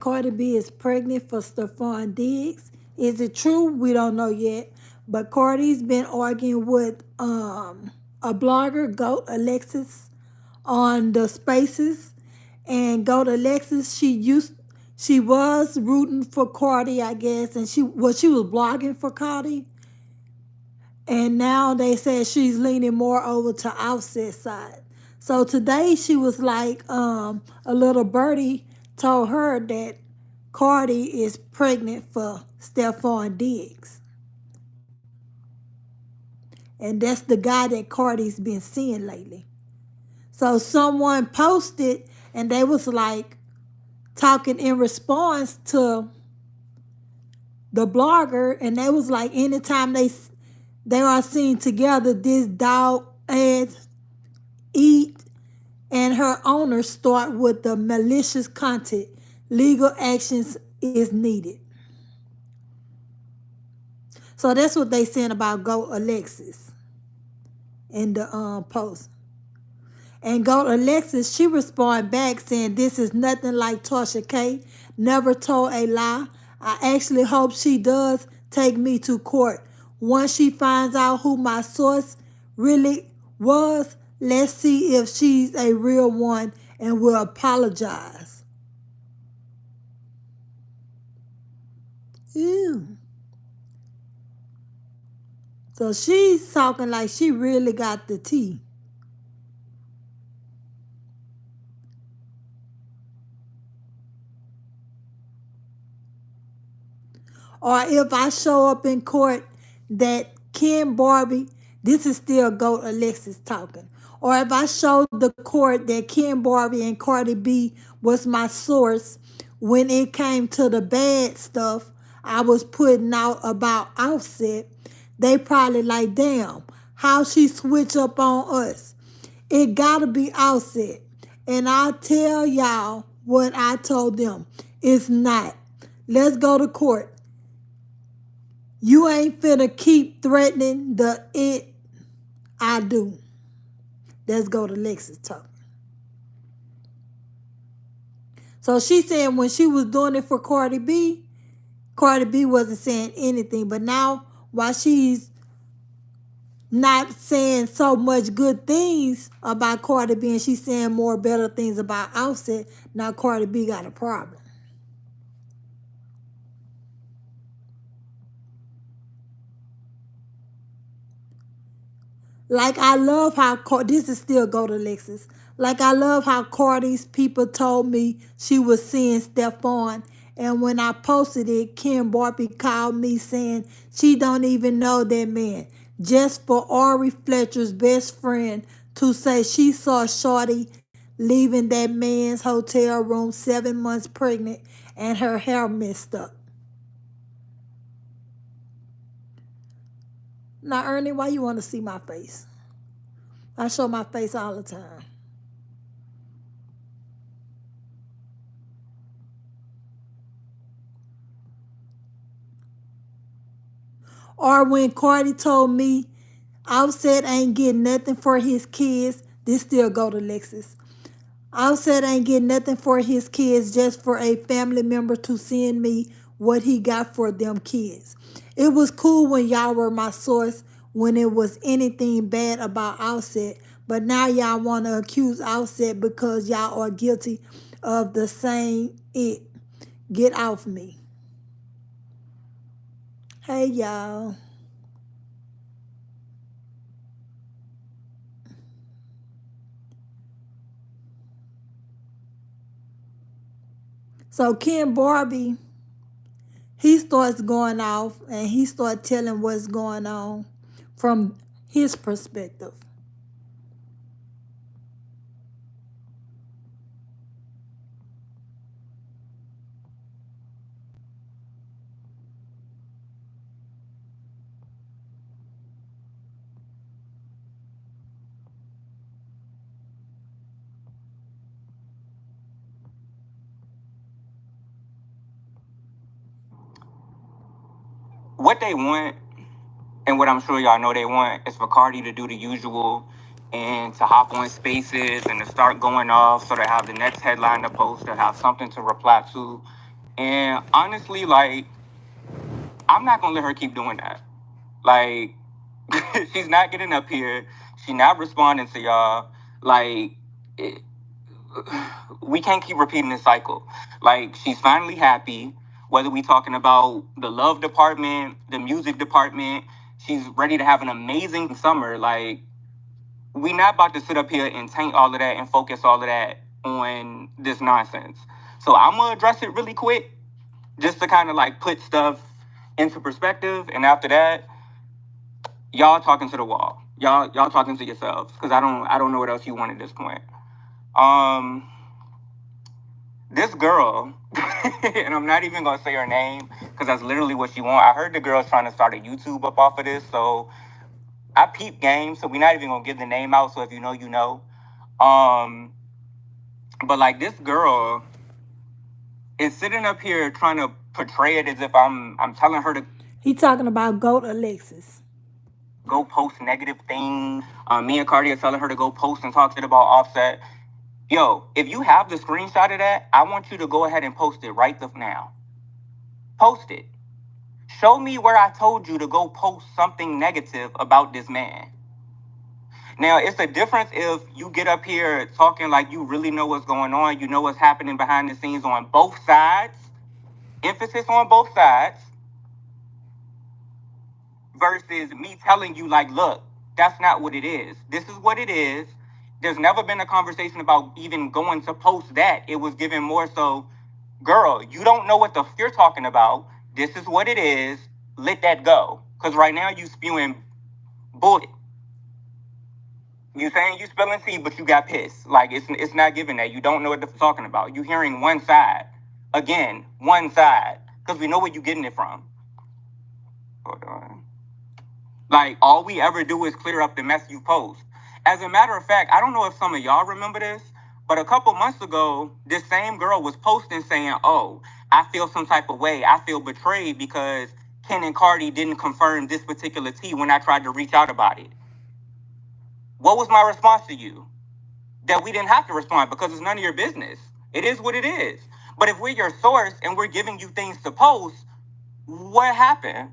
Cardi B is pregnant for Stefan Diggs. Is it true? We don't know yet. But Cardi's been arguing with a blogger, Goat Alexis, on the spaces. And Goat Alexis, she was rooting for Cardi, I guess, and she was blogging for Cardi. And now they said she's leaning more over to Offset side. So today she was like, a little birdie told her that Cardi is pregnant for Stefan Diggs. And that's the guy that Cardi's been seeing lately. So someone posted and they was like talking in response to the blogger, and they was like, anytime they are seen together, this dog and eat and her owner start with the malicious content. Legal actions is needed. So that's what they saying about Goat Alexis in the post. And Goat Alexis, she responded back saying, this is nothing like Tasha K. Never told a lie. I actually hope she does take me to court. Once she finds out who my source really was, let's see if she's a real one and will apologize. Ew. So she's talking like she really got the tea. Or if I show up in court that Ken Barbie, this is still Goat Alexis talking. Or if I show the court that Ken Barbie and Cardi B was my source when it came to the bad stuff I was putting out about Offset, they probably like, damn, how she switch up on us. It gotta be Offset. And I tell y'all what I told them. It's not. Let's go to court. You ain't finna keep threatening the it I do. Let's go to Lexus talk. So she said when she was doing it for Cardi B wasn't saying anything. But now, while she's not saying so much good things about Cardi B and she's saying more better things about Offset, now Cardi B got a problem. Like, I love how, this is still Go to Lexus. Like, I love how Cardi's people told me she was seeing Stefan. And when I posted it, Kim Barbie called me saying she don't even know that man. Just for Ari Fletcher's best friend to say she saw Shorty leaving that man's hotel room 7 months pregnant and her hair messed up. Now, Ernie, why you want to see my face? I show my face all the time. Or when Cardi told me Offset ain't getting nothing for his kids, this still go to Lexus. Offset ain't getting nothing for his kids, just for a family member to send me what he got for them kids. It was cool when y'all were my source when it was anything bad about Offset, but now y'all want to accuse Offset because y'all are guilty of the same it. Get off me. Hey, y'all. So Ken Barbie, he starts going off and he starts telling what's going on from his perspective. What they want, and what I'm sure y'all know they want, is for Cardi to do the usual and to hop on spaces and to start going off so to have the next headline to post, to have something to reply to, And honestly, like, I'm not gonna let her keep doing that. Like, she's not getting up here. She's not responding to y'all. Like, it, we can't keep repeating this cycle. Like, she's finally happy. Whether we talking about the love department, the music department, she's ready to have an amazing summer. Like, we not about to sit up here and taint all of that and focus all of that on this nonsense. So I'm gonna address it really quick, just to kind of like put stuff into perspective. And after that, y'all talking to the wall. Y'all talking to yourselves, because I don't know what else you want at this point. Um, this girl, and I'm not even gonna say her name because that's literally what she want. I heard the girl's trying to start a YouTube up off of this, so I peep game. So we're not even gonna give the name out. So if you know, you know. Um, but like this girl is sitting up here trying to portray it as if I'm telling her to He talking about GOAT Alexis. go post negative things. Me and Cardi are telling her to go post and talk shit about Offset. Yo, if you have the screenshot of that, I want you to go ahead and post it right now. Post it. Show me where I told you to go post something negative about this man. Now, it's a difference if you get up here talking like you really know what's going on, you know what's happening behind the scenes on both sides, emphasis on both sides, versus me telling you, like, look, that's not what it is. This is what it is. There's never been a conversation about even going to post that. It was given more so, girl, you don't know what the f you're talking about. This is what it is. Let that go. Because right now you spewing bullshit. You saying you spilling tea, but you got pissed. Like, it's not giving that. You don't know what the f talking about. You hearing one side. Again, one side. Because we know where you getting it from. Hold on. Like, all we ever do is clear up the mess you post. As a matter of fact, I don't know if some of y'all remember this, but a couple months ago, this same girl was posting saying, oh, I feel some type of way. I feel betrayed because Ken and Cardi didn't confirm this particular tea when I tried to reach out about it. What was my response to you? That we didn't have to respond because it's none of your business. It is what it is. But if we're your source and we're giving you things to post, what happened?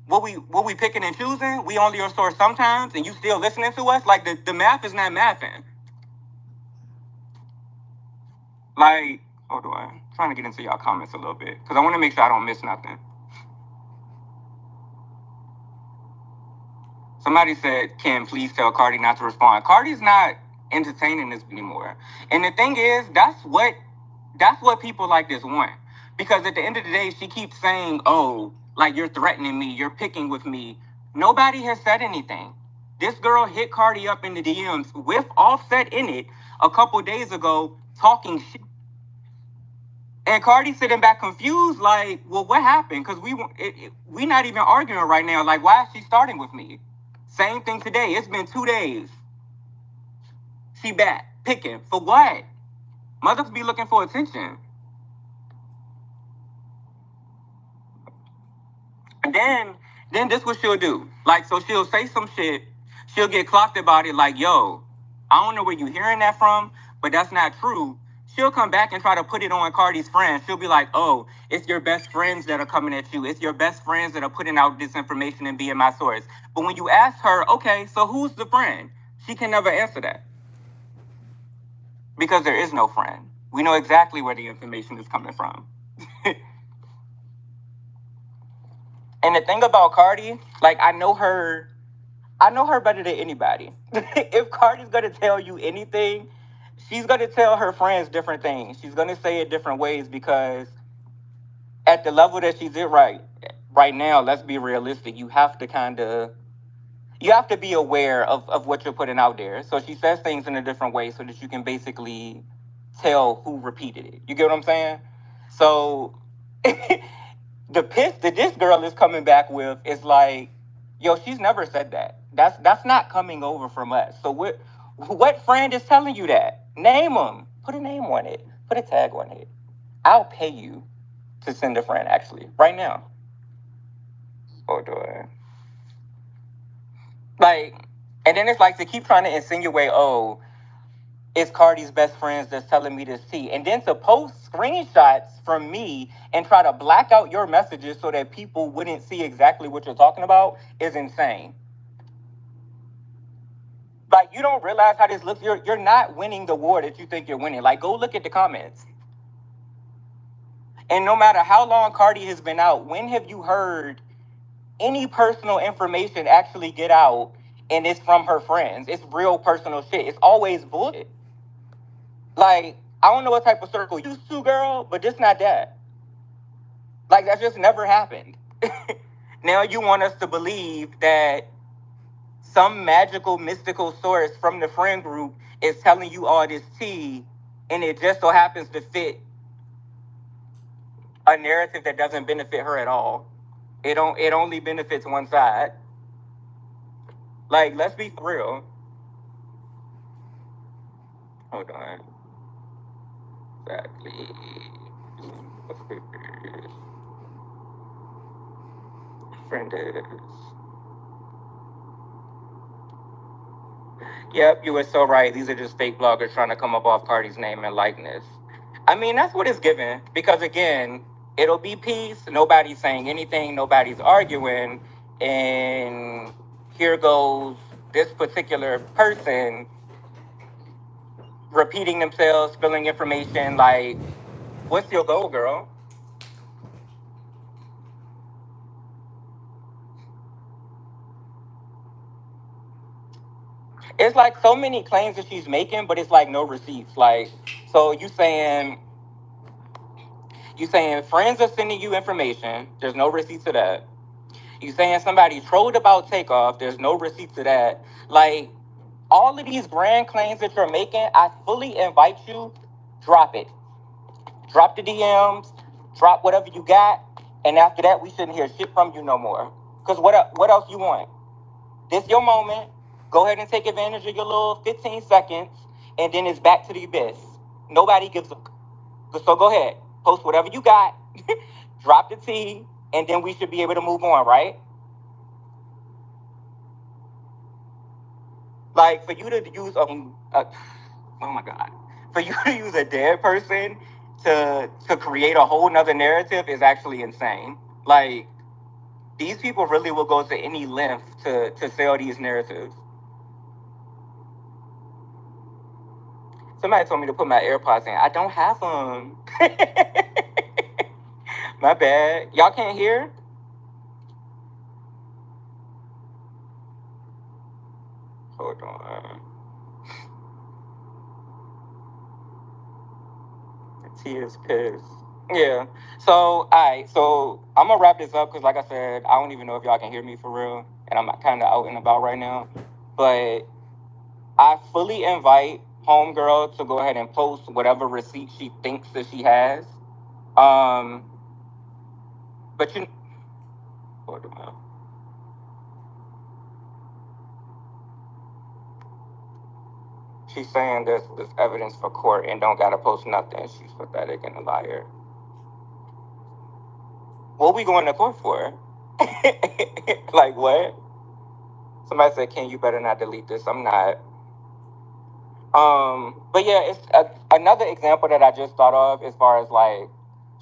What we picking and choosing? We only your source sometimes, and you still listening to us? Like the math is not mathing. Like, hold on, I'm trying to get into y'all comments a little bit because I want to make sure I don't miss nothing. Somebody said, "Can please tell Cardi not to respond." Cardi's not entertaining this anymore, and the thing is, that's what people like this want. Because at the end of the day, she keeps saying, "Oh, like you're threatening me, you're picking with me." Nobody has said anything. This girl hit Cardi up in the DMs with Offset in it a couple days ago, talking shit. And Cardi sitting back confused, like, "Well, what happened?" Because we not even arguing right now. Like, why is she starting with me? Same thing today. It's been 2 days. She back picking for what? Mothers be looking for attention. And then this what she'll do. Like, so she'll say some shit. She'll get clocked about it. Like, yo, I don't know where you hearing that from, but that's not true. She'll come back and try to put it on Cardi's friends. She'll be like, oh, it's your best friends that are coming at you. It's your best friends that are putting out this information and being my source. But when you ask her, okay, so who's the friend? She can never answer that. Because there is no friend. We know exactly where the information is coming from. And the thing about Cardi, like I know her better than anybody. If Cardi's gonna tell you anything, she's gonna tell her friends different things. She's gonna say it different ways because at the level that she's at right now, let's be realistic. You have to be aware of what you're putting out there. So she says things in a different way so that you can basically tell who repeated it. You get what I'm saying? So the piss that this girl is coming back with is like, yo, she's never said that. That's not coming over from us. So what friend is telling you that? Name them. Put a name on it. Put a tag on it. I'll pay you to send a friend actually right now. Hold on. Like, and then it's like to keep trying to insinuate, oh, it's Cardi's best friends that's telling me this tea. And then to post screenshots from me and try to black out your messages so that people wouldn't see exactly what you're talking about is insane. Like, you don't realize how this looks. You're not winning the war that you think you're winning. Like, go look at the comments. And no matter how long Cardi has been out, when have you heard any personal information actually get out and it's from her friends? It's real personal shit. It's always bullshit. Like, I don't know what type of circle you used to, girl, but this not that. Like, that just never happened. Now you want us to believe that some magical, mystical source from the friend group is telling you all this tea, and it just so happens to fit a narrative that doesn't benefit her at all. It only benefits one side. Like, let's be for real. Hold on. Exactly. Friend is. Yep, you were so right. These are just fake bloggers trying to come up off Cardi's name and likeness. I mean, that's what it's given. Because again, it'll be peace. Nobody's saying anything. Nobody's arguing. And here goes this particular person repeating themselves, spilling information. Like, what's your goal, girl? It's like so many claims that she's making, but it's like no receipts. Like, so you saying friends are sending you information. There's no receipts to that. You saying somebody trolled about takeoff. There's no receipts to that. Like, all of these grand claims that you're making, I fully invite you, drop it. Drop the DMs, drop whatever you got, and after that, we shouldn't hear shit from you no more. Because what else you want? This your moment. Go ahead and take advantage of your little 15 seconds, and then it's back to the abyss. Nobody gives a... So go ahead. Post whatever you got, drop the tea, and then we should be able to move on, right? Like, for you to use oh my God. For you to use a dead person to create a whole nother narrative is actually insane. Like, these people really will go to any length to sell these narratives. Somebody told me to put my AirPods in. I don't have them. My bad. Y'all can't hear? Hold on. T is pissed. Yeah. So, all right. So, I'm going to wrap this up because, like I said, I don't even know if y'all can hear me for real. And I'm kind of out and about right now. But I fully invite Homegirl to go ahead and post whatever receipt she thinks that she has. But you... Hold on. She's saying there's evidence for court and don't got to post nothing. She's pathetic and a liar. What we going to court for? Like, what? Somebody said, "Ken, you better not delete this." I'm not. But yeah, it's another example that I just thought of as far as like,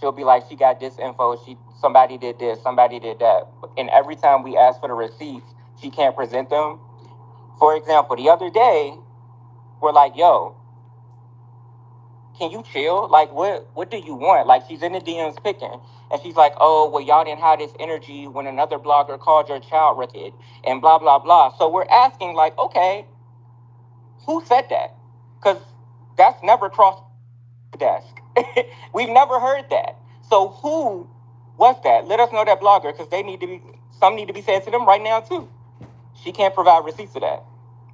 she'll be like, she got this info, somebody did this, somebody did that. And every time we ask for the receipts, she can't present them. For example, the other day, we're like, yo, can you chill? Like, what do you want? Like, she's in the DMs picking. And she's like, oh, well, y'all didn't have this energy when another blogger called your child wicked and blah, blah, blah. So we're asking, like, okay, who said that? Because that's never crossed the desk. We've never heard that. So who was that? Let us know that blogger, because some need to be said to them right now, too. She can't provide receipts of that.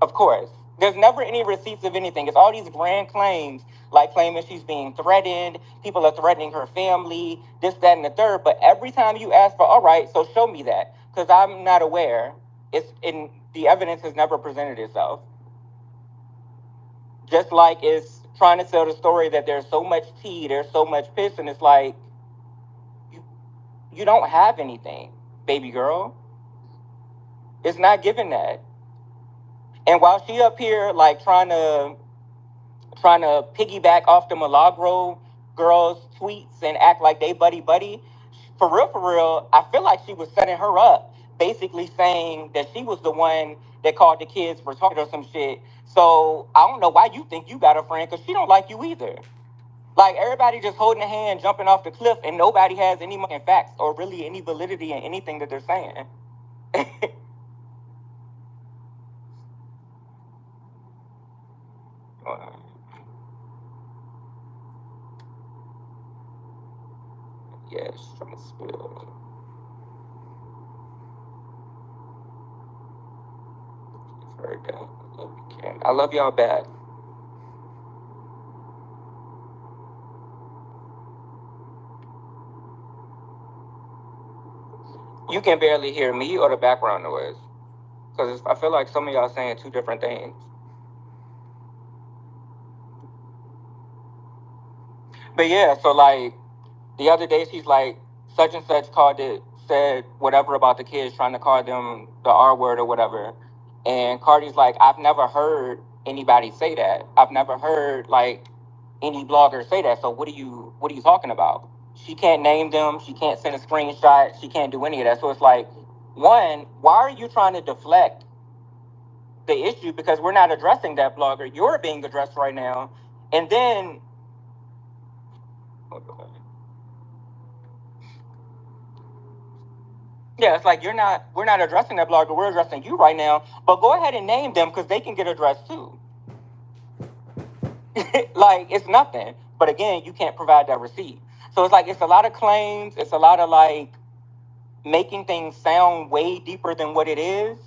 Of course. There's never any receipts of anything. It's all these grand claims, like claiming she's being threatened, people are threatening her family, this, that, and the third. But every time you ask for, all right, so show me that, because I'm not aware. The evidence has never presented itself. Just like it's trying to sell the story that there's so much tea, there's so much piss, and it's like, you don't have anything, baby girl. It's not given that. And while she up here, like, trying to trying to piggyback off the Milagro girls' tweets and act like they buddy buddy. For real, I feel like she was setting her up, basically saying that she was the one that called the kids for talking or some shit. So I don't know why you think you got a friend, because she don't like you either. Like, everybody just holding a hand, jumping off the cliff, and nobody has any fucking facts or really any validity in anything that they're saying. Yes, trying to spill. You've heard that. I love you, Ken. I love y'all bad. You can barely hear me or the background noise, because I feel like some of y'all saying two different things. But yeah, so like the other day, she's like, such and such said whatever about the kids, trying to call them the R word or whatever. And Cardi's like, I've never heard anybody say that. I've never heard like any blogger say that. So what are you talking about? She can't name them. She can't send a screenshot. She can't do any of that. So it's like, one, why are you trying to deflect the issue? Because we're not addressing that blogger. You're being addressed right now. And then, yeah, it's like we're not addressing that blogger. We're addressing you right now. But go ahead and name them, because they can get addressed too. Like, it's nothing. But again, you can't provide that receipt. So it's like, it's a lot of claims. It's a lot of like making things sound way deeper than what it is.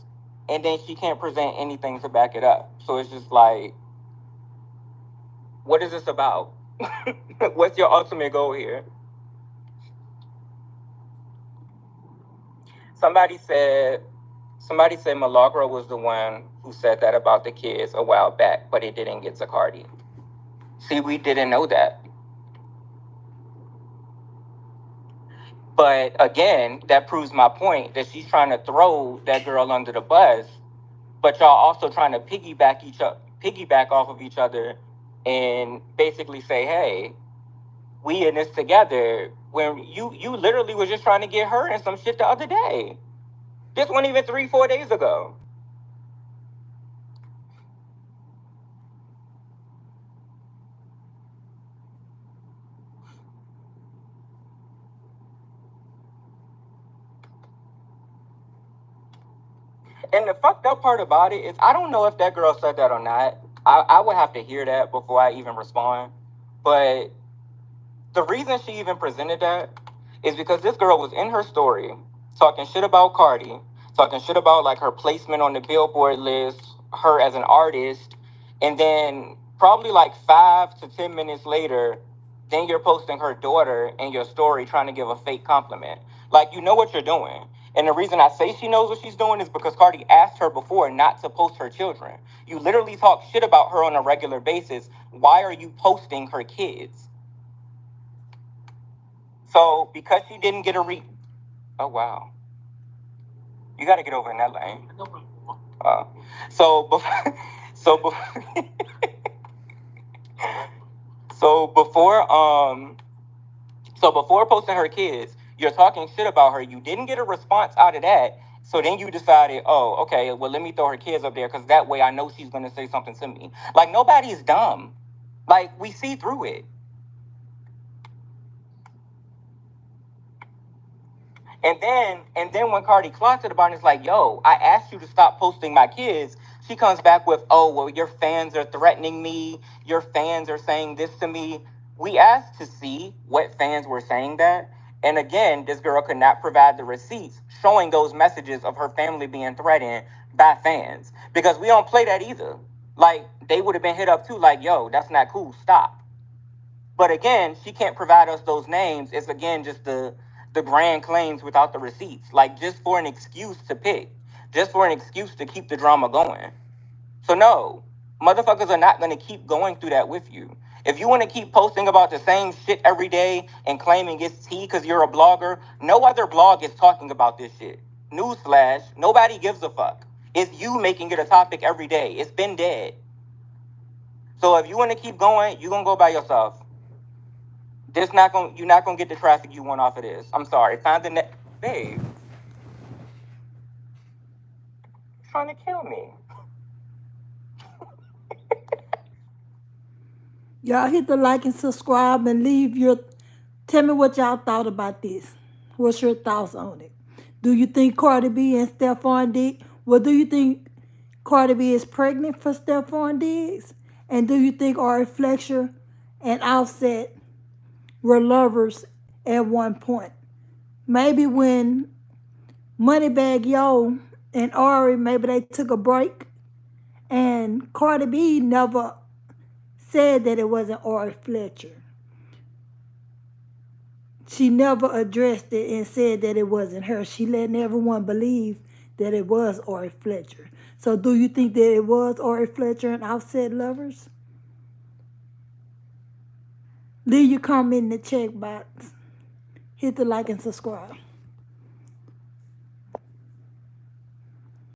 And then she can't present anything to back it up. So it's just like, what is this about? What's your ultimate goal here? Somebody said somebody said Milagro was the one who said that about the kids a while back, but it didn't get to Cardi. See, we didn't know that. But again, that proves my point that she's trying to throw that girl under the bus, but y'all also trying to piggyback off of each other and basically say, hey, we in this together, when you literally was just trying to get her in some shit the other day. This wasn't even 3-4 days ago. And the fucked up part about it is, I don't know if that girl said that or not. I would have to hear that before I even respond. But the reason she even presented that is because this girl was in her story talking shit about Cardi, talking shit about like her placement on the Billboard list, her as an artist, and then probably like 5 to 10 minutes later, then you're posting her daughter in your story trying to give a fake compliment. Like, you know what you're doing. And the reason I say she knows what she's doing is because Cardi asked her before not to post her children. You literally talk shit about her on a regular basis. Why are you posting her kids? So because she didn't get oh wow, you got to get over in that lane. Uh, so before, so before, so before so before posting her kids, you're talking shit about her. You didn't get a response out of that. So then you decided, oh, okay, well, let me throw her kids up there, because that way I know she's going to say something to me. Like, nobody's dumb. Like, we see through it. And then when Cardi clocked it about it, it's like, yo, I asked you to stop posting my kids. She comes back with, oh, well, your fans are threatening me. Your fans are saying this to me. We asked to see what fans were saying that. And again, this girl could not provide the receipts showing those messages of her family being threatened by fans. Because we don't play that either. Like, they would have been hit up too, like, yo, that's not cool. Stop. But again, she can't provide us those names. It's again just the grand claims without the receipts. Like, just for an excuse to pick. Just for an excuse to keep the drama going. So no, motherfuckers are not gonna keep going through that with you. If you want to keep posting about the same shit every day and claiming it's tea because you're a blogger, no other blog is talking about this shit. Newsflash, nobody gives a fuck. It's you making it a topic every day. It's been dead. So if you want to keep going, you're gonna go by yourself. You're not gonna get the traffic you want off of this. I'm sorry. Find the next babe. Trying to kill me. Y'all hit the like and subscribe and leave your. Tell me what y'all thought about this. What's your thoughts on it? Do you think Cardi B and Stefan Diggs? Well, do you think Cardi B is pregnant for Stefan Diggs? And do you think Ari Fletcher and Offset were lovers at one point? Maybe when Moneybag Yo and Ari, maybe they took a break, and Cardi B never said that it wasn't Ari Fletcher. She never addressed it and said that it wasn't her. She let everyone believe that it was Ari Fletcher. So do you think that it was Ari Fletcher and Offset lovers? Leave your comment in the check box. Hit the like and subscribe.